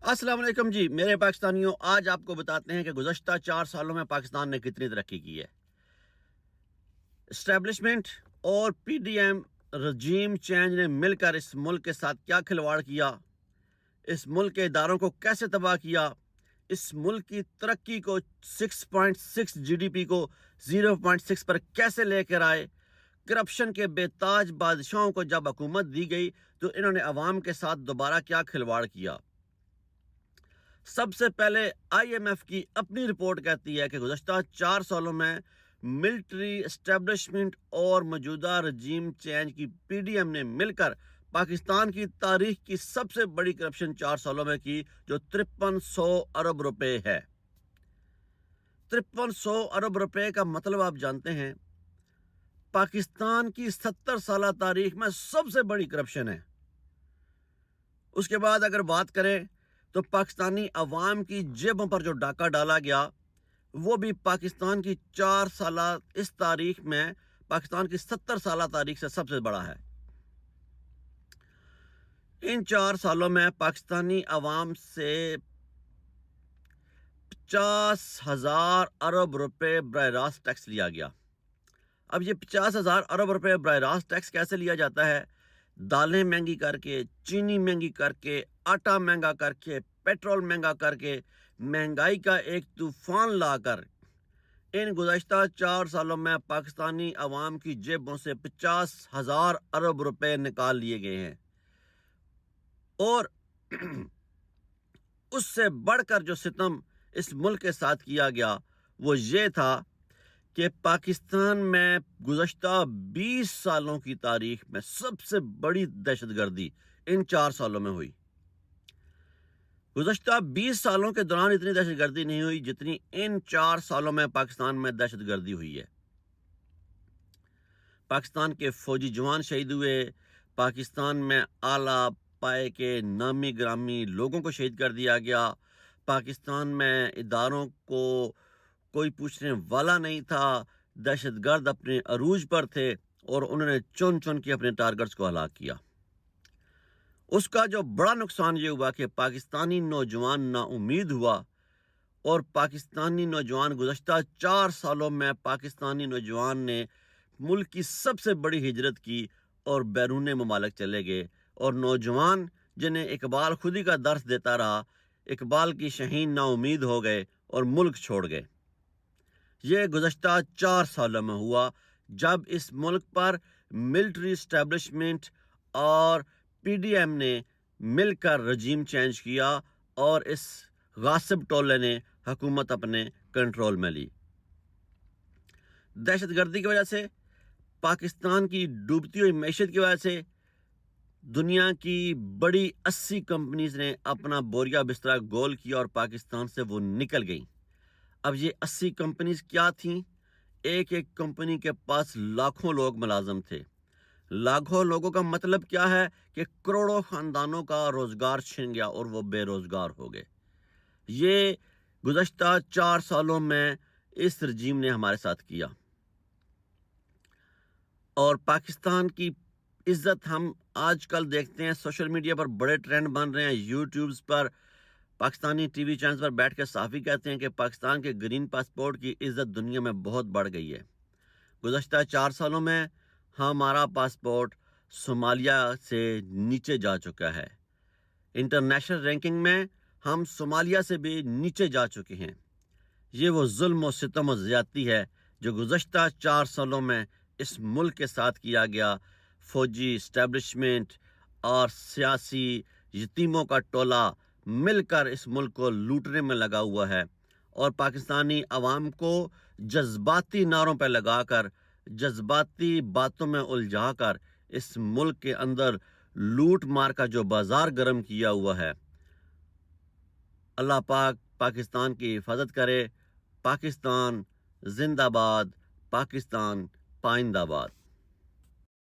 السلام علیکم جی میرے پاکستانیوں، آج آپ کو بتاتے ہیں کہ گزشتہ 4 سالوں میں پاکستان نے کتنی ترقی کی ہے۔ اسٹیبلشمنٹ اور P D M regime change نے مل کر اس ملک کے ساتھ کیا کھلواڑ کیا، اس ملک کے اداروں کو کیسے تباہ کیا، اس ملک کی ترقی کو 6.6 جی ڈی پی کو 0.6 پر کیسے لے کر آئے۔ کرپشن کے بے تاج بادشاہوں کو جب حکومت دی گئی تو انہوں نے عوام کے ساتھ دوبارہ کیا کھلواڑ کیا۔ سب سے پہلے آئی ایم ایف کی اپنی رپورٹ کہتی ہے کہ گزشتہ 4 سالوں میں ملٹری اسٹیبلشمنٹ اور موجودہ رجیم چینج کی پی ڈی ایم نے مل کر پاکستان کی تاریخ کی سب سے بڑی کرپشن 4 سالوں میں کی، جو 5300 ارب روپے ہے۔ 5300 ارب روپے کا مطلب آپ جانتے ہیں، پاکستان کی 70 سالہ تاریخ میں سب سے بڑی کرپشن ہے۔ اس کے بعد اگر بات کریں تو پاکستانی عوام کی جیبوں پر جو ڈاکہ ڈالا گیا وہ بھی پاکستان کی 4 سالہ اس تاریخ میں پاکستان کی 70 سالہ تاریخ سے سب سے بڑا ہے۔ ان 4 سالوں میں پاکستانی عوام سے 50,000 ارب روپے براہ راست ٹیکس لیا گیا۔ اب یہ 50,000 ارب روپے براہ راست ٹیکس کیسے لیا جاتا ہے؟ دالیں مہنگی کر کے، چینی مہنگی کر کے، آٹا مہنگا کر کے، پیٹرول مہنگا کر کے، مہنگائی کا ایک طوفان لا کر ان گزشتہ 4 سالوں میں پاکستانی عوام کی جیبوں سے 50,000 ارب روپے نکال لیے گئے ہیں۔ اور اس سے بڑھ کر جو ستم اس ملک کے ساتھ کیا گیا وہ یہ تھا کہ پاکستان میں گزشتہ 20 سالوں کی تاریخ میں سب سے بڑی دہشت گردی ان 4 سالوں میں ہوئی۔ گزشتہ 20 سالوں کے دوران اتنی دہشت گردی نہیں ہوئی جتنی ان 4 سالوں میں پاکستان میں دہشت گردی ہوئی ہے۔ پاکستان کے فوجی جوان شہید ہوئے، پاکستان میں اعلیٰ پائے کے نامی گرامی لوگوں کو شہید کر دیا گیا، پاکستان میں اداروں کو کوئی پوچھنے والا نہیں تھا، دہشت گرد اپنے عروج پر تھے اور انہوں نے چن چن کے اپنے ٹارگٹس کو ہلاک کیا۔ اس کا جو بڑا نقصان یہ ہوا کہ پاکستانی نوجوان نا امید ہوا، اور پاکستانی نوجوان گزشتہ 4 سالوں میں پاکستانی نوجوان نے ملک کی سب سے بڑی ہجرت کی اور بیرون ممالک چلے گئے، اور نوجوان جنہیں اقبال خودی کا درس دیتا رہا، اقبال کی شہین نا امید ہو گئے اور ملک چھوڑ گئے۔ یہ گزشتہ 4 سالوں میں ہوا جب اس ملک پر ملٹری اسٹیبلشمنٹ اور پی ڈی ایم نے مل کر رجیم چینج کیا اور اس غاصب ٹولے نے حکومت اپنے کنٹرول میں لی۔ دہشت گردی کی وجہ سے، پاکستان کی ڈوبتی ہوئی معیشت کی وجہ سے دنیا کی بڑی 80 کمپنیز نے اپنا بوریا بستر گول کیا اور پاکستان سے وہ نکل گئیں۔ اب یہ 80 کمپنیز کیا تھیں؟ ایک ایک کمپنی کے پاس لاکھوں لوگ ملازم تھے۔ لاکھوں لوگوں کا مطلب کیا ہے کہ کروڑوں خاندانوں کا روزگار چھن گیا اور وہ بے روزگار ہو گئے۔ یہ گزشتہ 4 سالوں میں اس رجیم نے ہمارے ساتھ کیا، اور پاکستان کی عزت ہم آج کل دیکھتے ہیں سوشل میڈیا پر بڑے ٹرینڈ بن رہے ہیں، یوٹیوبز پر، پاکستانی ٹی وی چینلز پر بیٹھ کے صحافی کہتے ہیں کہ پاکستان کے گرین پاسپورٹ کی عزت دنیا میں بہت بڑھ گئی ہے۔ گزشتہ 4 سالوں میں ہمارا پاسپورٹ صومالیہ سے نیچے جا چکا ہے۔ انٹرنیشنل رینکنگ میں ہم صومالیہ سے بھی نیچے جا چکے ہیں۔ یہ وہ ظلم و ستم و زیادتی ہے جو گزشتہ 4 سالوں میں اس ملک کے ساتھ کیا گیا۔ فوجی اسٹیبلشمنٹ اور سیاسی یتیموں کا ٹولہ مل کر اس ملک کو لوٹنے میں لگا ہوا ہے، اور پاکستانی عوام کو جذباتی نعروں پہ لگا کر، جذباتی باتوں میں الجھا کر اس ملک کے اندر لوٹ مار کا جو بازار گرم کیا ہوا ہے۔ اللہ پاک پاکستان کی حفاظت کرے۔ پاکستان زندہ باد، پاکستان پائندہ باد۔